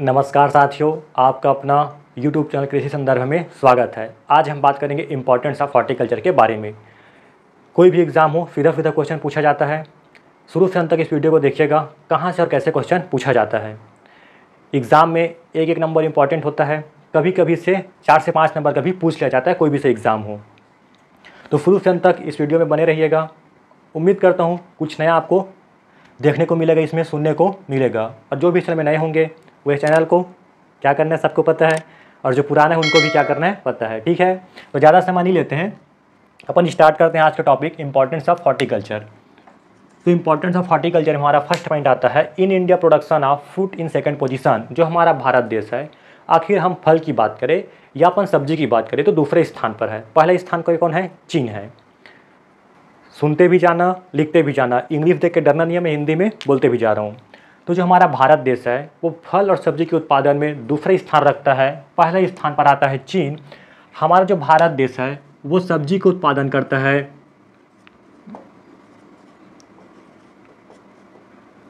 नमस्कार साथियों, आपका अपना YouTube चैनल कृषि संदर्भ में स्वागत है। आज हम बात करेंगे इम्पोर्टेंस ऑफ हॉर्टिकल्चर के बारे में। कोई भी एग्ज़ाम हो, सीधा सीधा क्वेश्चन पूछा जाता है। शुरू से अंत तक इस वीडियो को देखिएगा, कहाँ से और कैसे क्वेश्चन पूछा जाता है। एग्ज़ाम में एक एक नंबर इंपॉर्टेंट होता है, कभी कभी से 4 से 5 नंबर का भी पूछ लिया जाता है, कोई भी से एग्ज़ाम हो। तो शुरू से अंत तक इस वीडियो में बने रहिएगा। उम्मीद करता हूँ कुछ नया आपको देखने को मिलेगा, इसमें सुनने को मिलेगा। और जो भी चैनल में नए होंगे वो इस चैनल को क्या करना है सबको पता है, और जो पुराना है उनको भी क्या करना है पता है। ठीक है, तो ज़्यादा समय नहीं लेते हैं, अपन स्टार्ट करते हैं आज का टॉपिक इंपॉर्टेंस ऑफ हॉर्टिकल्चर। तो इंपॉर्टेंस ऑफ हॉर्टिकल्चर हमारा फर्स्ट पॉइंट आता है in India production of fruit in second position. जो हमारा भारत देश है, आखिर हम फल की बात करें या अपन सब्जी की बात करें तो दूसरे स्थान पर है। पहले स्थान पर कौन है? चीन है। सुनते भी जाना, लिखते भी जाना, इंग्लिश देख के डरना नहीं है, मैं हिंदी में बोलते भी जा रहा हूँ। तो जो हमारा भारत देश है वो फल और सब्जी के उत्पादन में दूसरा स्थान रखता है। पहले स्थान पर आता है चीन। हमारा जो भारत देश है वो सब्जी का उत्पादन करता है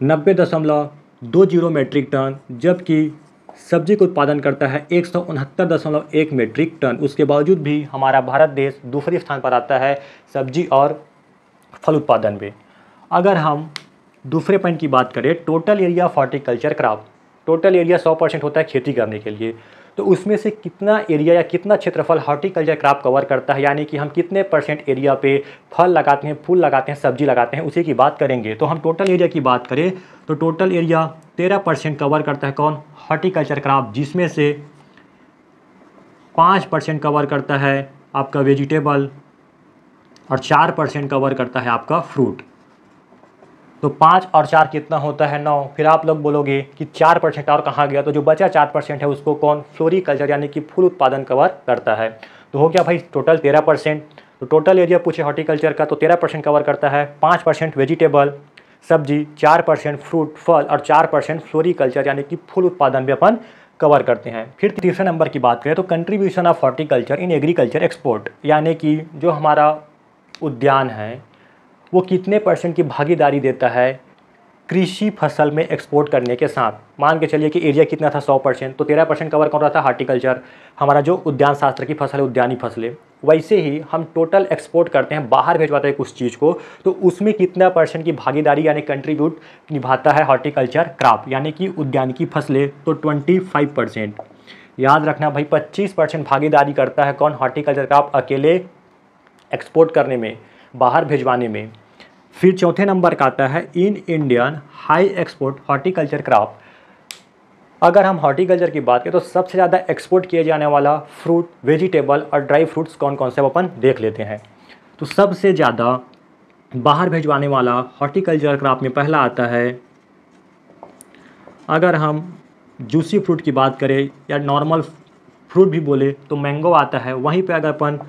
90.20 मेट्रिक टन, जबकि सब्जी का उत्पादन करता है 169.1 मेट्रिक टन। उसके बावजूद भी हमारा भारत देश दूसरे स्थान पर आता है सब्जी और फल उत्पादन में। अगर हम दूसरे पॉइंट की बात करें, total area of horticulture crop, total area 100% होता है खेती करने के लिए, तो उसमें से कितना एरिया या कितना क्षेत्रफल हॉर्टिकल्चर क्रॉप कवर करता है, यानी कि हम कितने % एरिया पे फल लगाते हैं, फूल लगाते हैं, सब्जी लगाते हैं, उसी की बात करेंगे। तो हम टोटल एरिया की बात करें तो टोटल एरिया 13% कवर करता है कौन? हॉर्टिकल्चर क्रॉप, जिसमें से 5% कवर करता है आपका वेजिटेबल और 4% कवर करता है आपका फ्रूट। तो 5 और 4 कितना होता है? 9। फिर आप लोग बोलोगे कि 4% और कहाँ गया? तो जो बचा 4% है उसको कौन? फ्लोरिकल्चर यानी कि फूल उत्पादन कवर करता है। तो हो गया भाई टोटल 13%। तो टोटल एरिया पूछे हॉर्टिकल्चर का तो 13% कवर करता है। 5% वेजिटेबल सब्जी, 4% फ्रूट फल और 4% फ्लोरिकल्चर यानी कि फूल उत्पादन भी अपन कवर करते हैं। फिर तीसरे नंबर की बात करें तो contribution of horticulture in agriculture export, यानी कि जो हमारा उद्यान है वो कितने % की भागीदारी देता है कृषि फसल में एक्सपोर्ट करने के साथ। मान के चलिए कि एरिया कितना था? 100%, तो 13% कवर कर रहा था हॉर्टिकल्चर, हमारा जो उद्यान शास्त्र की फसल है, उद्यानी फसलें। वैसे ही हम टोटल एक्सपोर्ट करते हैं, बाहर भेजवाते हैं कुछ चीज़ को, तो उसमें कितना % की भागीदारी यानी कंट्रीब्यूट निभाता है हॉर्टिकल्चर क्रॉप यानी कि उद्यानिकी फसलें? तो 25%। याद रखना भाई, 25% भागीदारी करता है कौन? हॉर्टिकल्चर क्रॉप अकेले एक्सपोर्ट करने में, बाहर भिजवाने में। फिर चौथे नंबर का आता है in Indian high export horticulture crop. अगर हम हॉर्टिकल्चर की बात करें तो सबसे ज़्यादा एक्सपोर्ट किए जाने वाला फ्रूट, वेजिटेबल और ड्राई फ्रूट्स कौन कौन से अपन देख लेते हैं। तो सबसे ज़्यादा बाहर भिजवाने वाला हॉर्टिकल्चर क्रॉप में पहला आता है, अगर हम जूसी फ्रूट की बात करें या नॉर्मल फ्रूट भी बोले तो मैंगो आता है। वहीं पर अगर अपन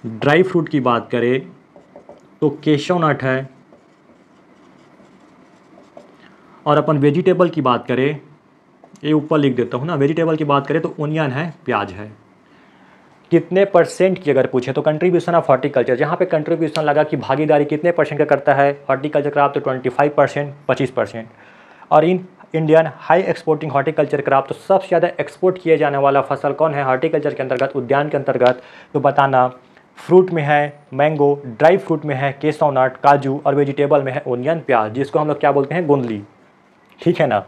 ड्राई फ्रूट की बात करें तो केशव नट है, और अपन वेजिटेबल की बात करें, ये ऊपर लिख देता हूँ ना, वेजिटेबल की बात करें तो ओनियन है, प्याज है। कितने % की अगर पूछे तो कंट्रीब्यूशन ऑफ हॉर्टिकल्चर, जहाँ पे कंट्रीब्यूशन लगा कि भागीदारी कितने % का करता है हॉर्टिकल्चर क्रॉप, तो 25%, 25%। और in Indian high exporting horticulture crop, तो सबसे ज़्यादा एक्सपोर्ट किए जाने वाला फसल कौन है हॉर्टिकल्चर के अंतर्गत, उद्यान के अंतर्गत? तो बताना, फ्रूट में है मैंगो, ड्राई फ्रूट में है केसव नट, काजू, और वेजिटेबल में है ओनियन, प्याज, जिसको हम लोग क्या बोलते हैं? गोंदली। ठीक है ना।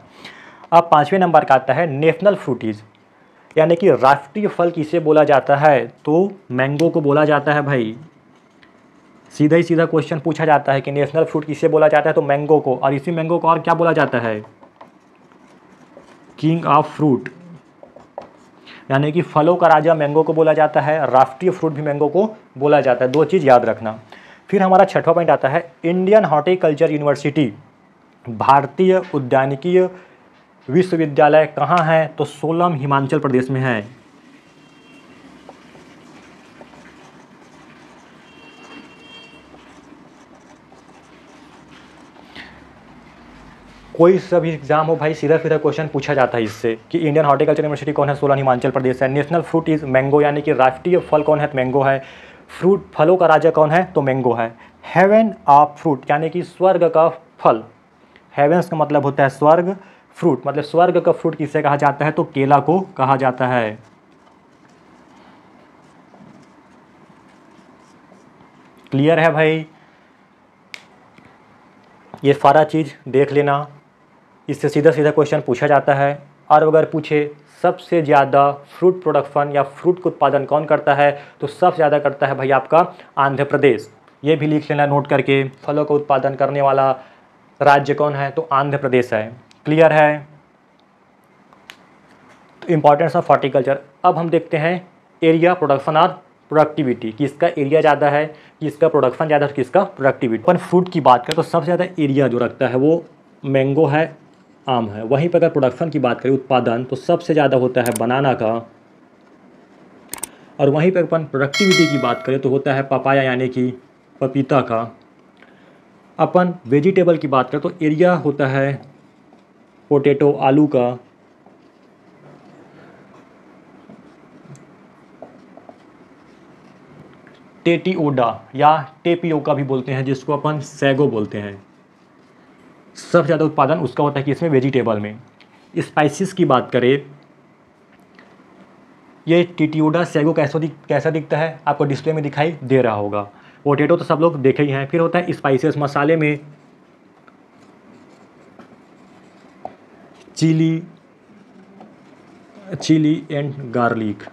अब 5वें नंबर का आता है नेशनल फ्रूटीज, यानी कि राष्ट्रीय फल किसे बोला जाता है? तो मैंगो को बोला जाता है भाई। सीधा ही सीधा क्वेश्चन पूछा जाता है कि नेशनल फ्रूट किसे बोला जाता है, तो मैंगो को। और इसी मैंगो को और क्या बोला जाता है? किंग ऑफ फ्रूट, यानी कि फलों का राजा मैंगो को बोला जाता है, राष्ट्रीय फ्रूट भी मैंगो को बोला जाता है। 2 चीज़ याद रखना। फिर हमारा 6वां पॉइंट आता है इंडियन हॉर्टिकल्चर यूनिवर्सिटी, भारतीय उद्यानिकीय विश्वविद्यालय कहाँ है? तो सोलम, हिमाचल प्रदेश में है। कोई सा भी एग्जाम हो भाई, सीधा सीधा क्वेश्चन पूछा जाता है इससे कि इंडियन हॉर्टिकल्चर यूनिवर्सिटी कौन है? सोलन, हिमाचल प्रदेश है। नेशनल फ्रूट इज मैंगो, यानी कि राष्ट्रीय फल कौन है? तो मैंगो है। फ्रूट, फलों का राजा कौन है? तो मैंगो है। हेवन ऑफ फ्रूट, यानी कि स्वर्ग का फल। हेवेंस का मतलब होता है स्वर्ग, फ्रूट मतलब स्वर्ग का फ्रूट किसे कहा जाता है, तो केला को कहा जाता है। क्लियर है भाई, ये सारा चीज़ देख लेना, इससे सीधा सीधा क्वेश्चन पूछा जाता है। और अगर पूछे सबसे ज़्यादा फ्रूट प्रोडक्शन या फ्रूट का उत्पादन कौन करता है, तो सबसे ज़्यादा करता है भाई आपका आंध्र प्रदेश। ये भी लिख लेना नोट करके, फलों का उत्पादन करने वाला राज्य कौन है, तो आंध्र प्रदेश है। क्लियर है, तो इम्पॉर्टेंस ऑफ हॉर्टिकल्चर। अब हम देखते हैं एरिया, प्रोडक्शन और प्रोडक्टिविटी, किसका एरिया ज़्यादा है, किसका प्रोडक्शन ज़्यादा है, किसका प्रोडक्टिविटी। अपन फ्रूट की बात करें तो सबसे ज़्यादा एरिया जो रखता है वो मैंगो है, आम है। वहीं पर अगर प्रोडक्शन की बात करें, उत्पादन, तो सबसे ज़्यादा होता है बनाना का। और वहीं पर अपन प्रोडक्टिविटी की बात करें तो होता है पपाया यानी कि पपीता का। अपन वेजिटेबल की बात करें तो एरिया होता है पोटैटो, आलू का। टेटिओडा या टेपियोका भी बोलते हैं, जिसको अपन सैगो बोलते हैं। सबसे ज़्यादा उत्पादन उसका होता है कि इसमें वेजिटेबल में। स्पाइसेस की बात करें, ये टिटियोडा सैगो कैसा दिखता है, आपको डिस्प्ले में दिखाई दे रहा होगा। पोटैटो तो सब लोग देखे ही हैं। फिर होता है स्पाइसेस, मसाले में चिली एंड गार्लिक।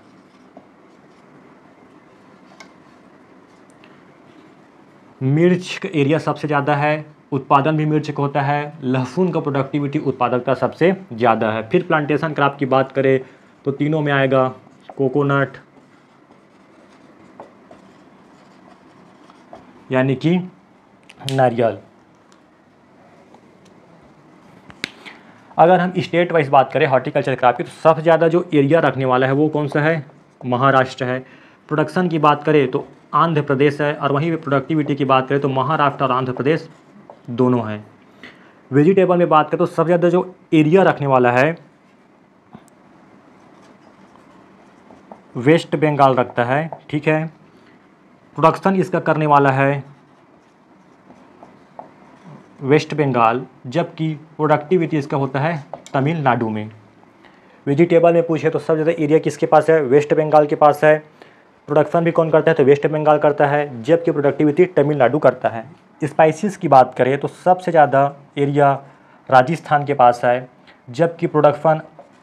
मिर्च का एरिया सबसे ज़्यादा है, उत्पादन भी मिर्च का होता है। लहसुन का प्रोडक्टिविटी उत्पादकता सबसे ज़्यादा है। फिर प्लांटेशन क्रॉप की बात करें तो तीनों में आएगा कोकोनट यानी कि नारियल। अगर हम स्टेट वाइज बात करें हॉर्टिकल्चर क्रॉप की, तो सबसे ज़्यादा जो एरिया रखने वाला है वो कौन सा है, महाराष्ट्र है। प्रोडक्शन की बात करें तो आंध्र प्रदेश है। और वहीं पे प्रोडक्टिविटी की बात करें तो महाराष्ट्र और आंध्र प्रदेश दोनों हैं। वेजिटेबल में बात करें तो सबसे ज़्यादा जो एरिया रखने वाला है वेस्ट बंगाल रखता है, ठीक है। प्रोडक्शन इसका करने वाला है वेस्ट बंगाल, जबकि प्रोडक्टिविटी इसका होता है तमिलनाडु में। वेजिटेबल में पूछे तो सबसे ज़्यादा एरिया किसके पास है, वेस्ट बंगाल के पास है। प्रोडक्शन भी कौन करता है, तो वेस्ट बंगाल करता है, जबकि प्रोडक्टिविटी तमिलनाडु करता है। स्पाइसेस की बात करें तो सबसे ज़्यादा एरिया राजस्थान के पास है, जबकि प्रोडक्शन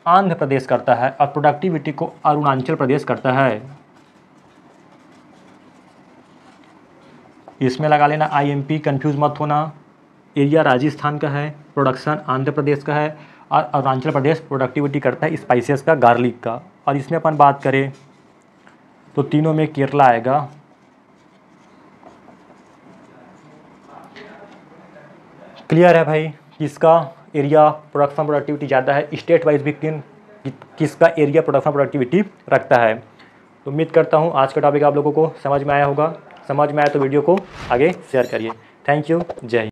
आंध्र प्रदेश करता है और प्रोडक्टिविटी को अरुणाचल प्रदेश करता है। इसमें लगा लेना IMP, कंफ्यूज मत होना। एरिया राजस्थान का है, प्रोडक्शन आंध्र प्रदेश का है और अरुणाचल प्रदेश प्रोडक्टिविटी करता है स्पाइसेस का, गार्लिक का। और इसमें अपन बात करें तो तीनों में केरला आएगा। क्लियर है भाई, किसका एरिया प्रोडक्शन प्रोडक्टिविटी ज़्यादा है, स्टेट वाइज भी किसका एरिया प्रोडक्शन प्रोडक्टिविटी रखता है। तो उम्मीद करता हूँ आज का टॉपिक आप लोगों को समझ में आया होगा। समझ में आया तो वीडियो को आगे शेयर करिए। थैंक यू, जय हिंद।